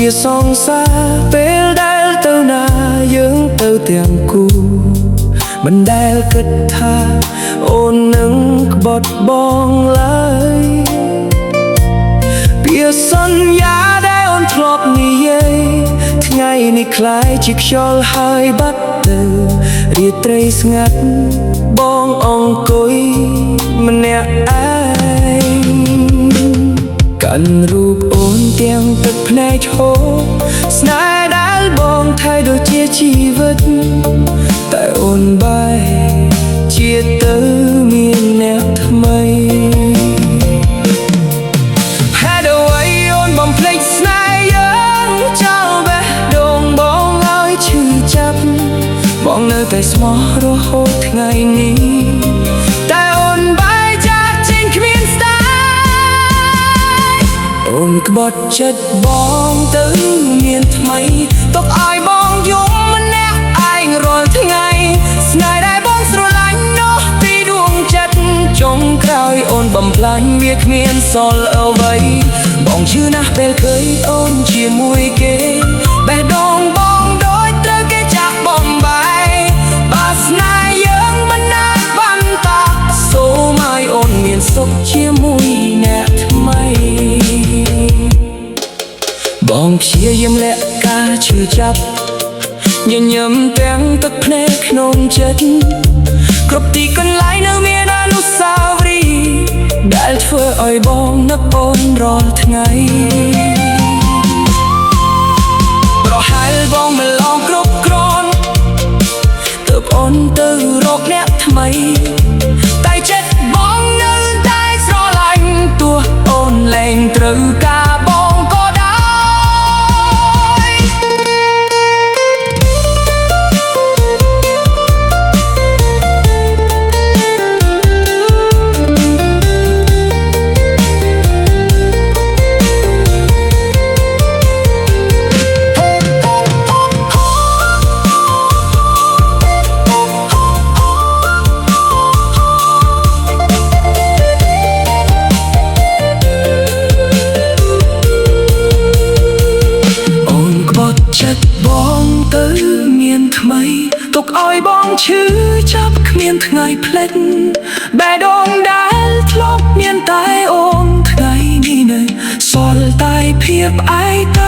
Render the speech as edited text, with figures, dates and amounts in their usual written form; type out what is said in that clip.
ជាសង្សារពេលដែលទៅណាយើងទៅទាំងគូមិនដែលគិតថាអូននឹងក្បត់បងឡើយពាក្យសន្យាដែលអូនធ្លាប់និយាយថ្ងៃនេះคล้ายជាខ្យល់ហើយបាត់ទៅរាត្រីស្ងាត់បងអង្គុយម្នាក់ឯងកាន់រូបអូនទាំងទឹកភ្នែកហូរស្នេហ៍ដែលបងថែដូចជាជីវិតតែអូនបែរជាទៅមានអ្នកថ្មីហេតុអ្វីអូនបំភ្លេចស្នេហ៍យើងចោលបេះដូងបងឲ្យឈឺចាប់បងនៅតែស្មោះរហូតថ្ងៃនេះតែអូនបែរចាកចេញគ្មានស្ដាយអូនក្បត់ចិត្តបងទៅមានថ្មីទុកឲ្យបងយំម្នាក់ឯងរាល់ថ្ងៃស្នេហ៍ដែលបងស្រឡាញ់នោះពីដួងចិត្តចុងក្រោយអូនបំផ្លាញវាគ្មានសល់អ្វីបងឈឺណាស់ពេលឃើញអូនជាមួយគេបេះដូងបងដូចត្រូវគេចាក់បំបាយបើស្នេហ៍យើងមិនណាស់បានតសូមឲ្យអូនមានសុខជាមួយអ្នកថ្មីបងព្យាយាមលាក់ការឈឺចាប់ញញឹមទាំងទឹកភ្នែកក្នុងចិត្តគ្រប់ទីកន្លែងនៅមានអនុស្សាវរីយ៍ដែលធ្វើឲ្យបងនឹកអូនរាល់ថ្ងៃប្រហែលបងមិនឡងគ្រប់គ្រាន់ទើបអូនទៅរកអ្នកថ្មីតែចិត្តបងនៅតែស្រឡាញ់ទោះអូនលែងត្រូវការបងក៏ដោយចិត្តបងទៅមានថ្មីទុកឲ្យបងឈឺចាប់គ្មានថ្ងៃភ្លេចបេះដូងដែលធ្លាប់មានតែអូនថ្ងៃនេះនៅសល់តែភាពឯកោ